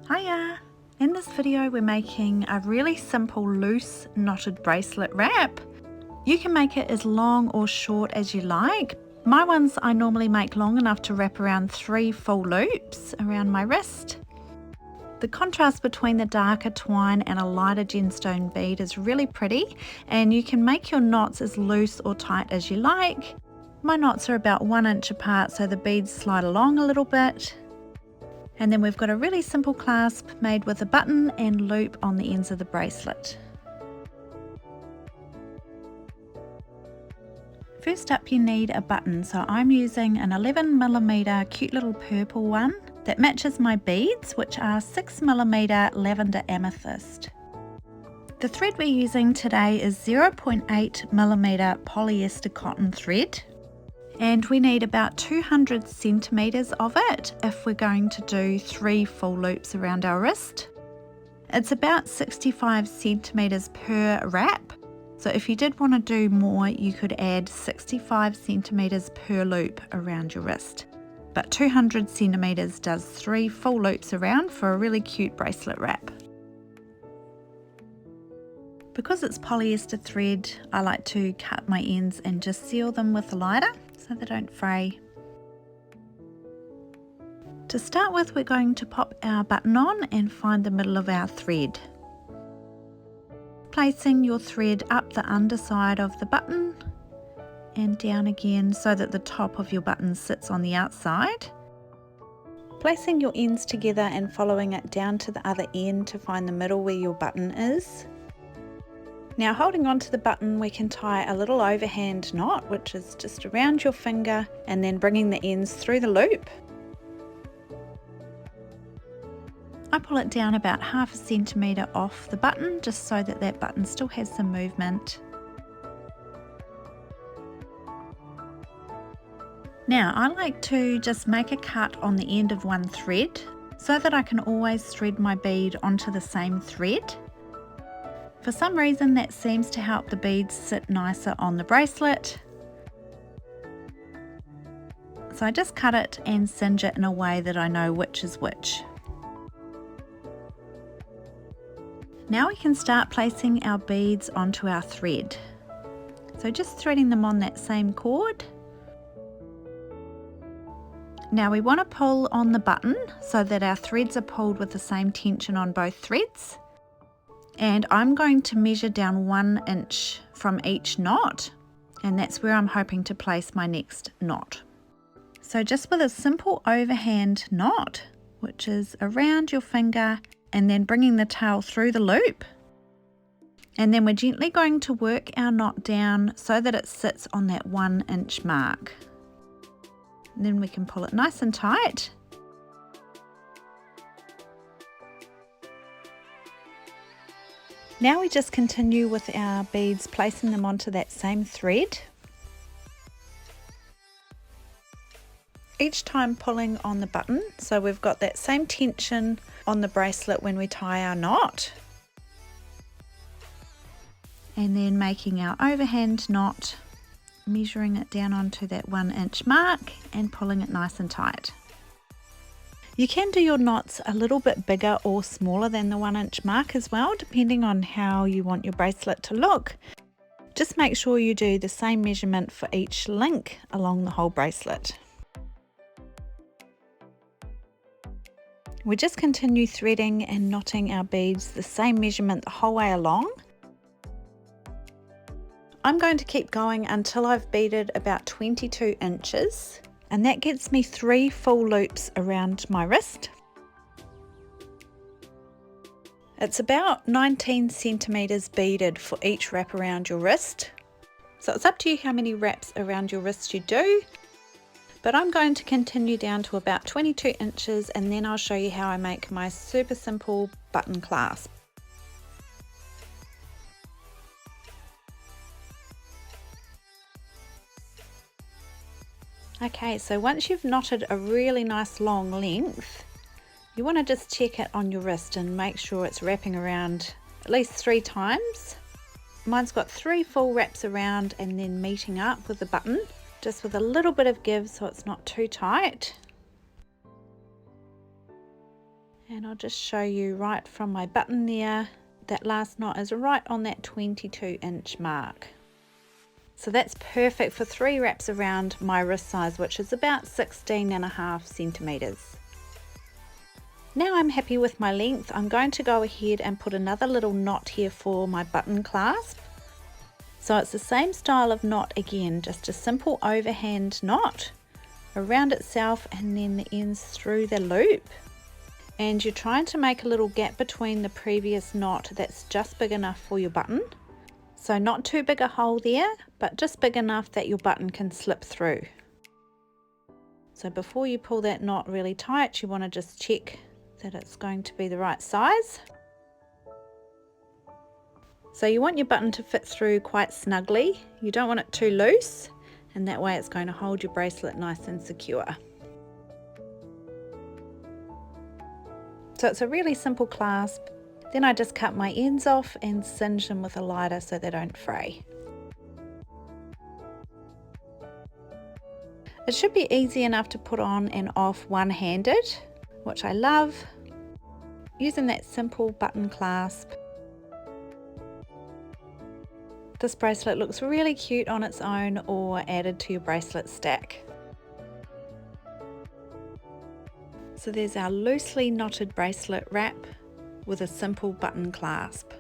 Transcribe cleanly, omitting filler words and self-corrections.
Hiya! In this video we're making a really simple loose knotted bracelet wrap. You can make it as long or short as you like. My ones I normally make long enough to wrap around 3 full loops around my wrist. The contrast between the darker twine and a lighter gemstone bead is really pretty, and you can make your knots as loose or tight as you like. My knots are about 1 inch apart, so the beads slide along a little bit. And then we've got a really simple clasp made with a button and loop on the ends of the bracelet. First up you need a button, so I'm using an 11mm cute little purple one that matches my beads, which are 6mm lavender amethyst. The thread we're using today is 0.8mm polyester cotton thread. And we need about 200 centimeters of it if we're going to do 3 full loops around our wrist. It's about 65 centimeters per wrap. So if you did want to do more, you could add 65 centimeters per loop around your wrist. But 200 centimeters does 3 full loops around for a really cute bracelet wrap. Because it's polyester thread, I like to cut my ends and just seal them with a lighter so they don't fray. To start with, we're going to pop our button on and find the middle of our thread. Placing your thread up the underside of the button and down again so that the top of your button sits on the outside. Placing your ends together and following it down to the other end to find the middle where your button is. Now, holding onto the button, we can tie a little overhand knot, which is just around your finger, and then bringing the ends through the loop. I pull it down about 1/2 centimeter off the button, just so that that button still has some movement. Now, I like to just make a cut on the end of one thread, so that I can always thread my bead onto the same thread. For some reason that seems to help the beads sit nicer on the bracelet. So I just cut it and singe it in a way that I know which is which. Now we can start placing our beads onto our thread. So just threading them on that same cord. Now we want to pull on the button so that our threads are pulled with the same tension on both threads. And I'm going to measure down 1 inch from each knot, and that's where I'm hoping to place my next knot. So just with a simple overhand knot, which is around your finger and then bringing the tail through the loop, and then we're gently going to work our knot down so that it sits on that 1 inch mark. And then we can pull it nice and tight. Now we just continue with our beads, placing them onto that same thread. Each time pulling on the button, so we've got that same tension on the bracelet when we tie our knot. And then making our overhand knot, measuring it down onto that 1 inch mark and pulling it nice and tight. You can do your knots a little bit bigger or smaller than the 1 inch mark as well, depending on how you want your bracelet to look. Just make sure you do the same measurement for each link along the whole bracelet. We just continue threading and knotting our beads the same measurement the whole way along. I'm going to keep going until I've beaded about 22 inches. And that gets me 3 full loops around my wrist. It's about 19 centimeters beaded for each wrap around your wrist. So it's up to you how many wraps around your wrist you do. But I'm going to continue down to about 22 inches, and then I'll show you how I make my super simple button clasp. Okay, so once you've knotted a really nice long length, you want to just check it on your wrist and make sure it's wrapping around at least 3 times. Mine's got 3 full wraps around and then meeting up with the button, just with a little bit of give so it's not too tight. And I'll just show you right from my button there, that last knot is right on that 22-inch mark. So that's perfect for 3 wraps around my wrist size, which is about 16.5 centimeters. Now I'm happy with my length. I'm going to go ahead and put another little knot here for my button clasp. So it's the same style of knot again, just a simple overhand knot around itself and then the ends through the loop. And you're trying to make a little gap between the previous knot that's just big enough for your button. So not too big a hole there, but just big enough that your button can slip through. So before you pull that knot really tight, you want to just check that it's going to be the right size. So you want your button to fit through quite snugly. You don't want it too loose, and that way it's going to hold your bracelet nice and secure. So it's a really simple clasp. Then I just cut my ends off and singe them with a lighter so they don't fray. It should be easy enough to put on and off one-handed, which I love, using that simple button clasp. This bracelet looks really cute on its own or added to your bracelet stack. So there's our loosely knotted bracelet wrap with a simple button clasp.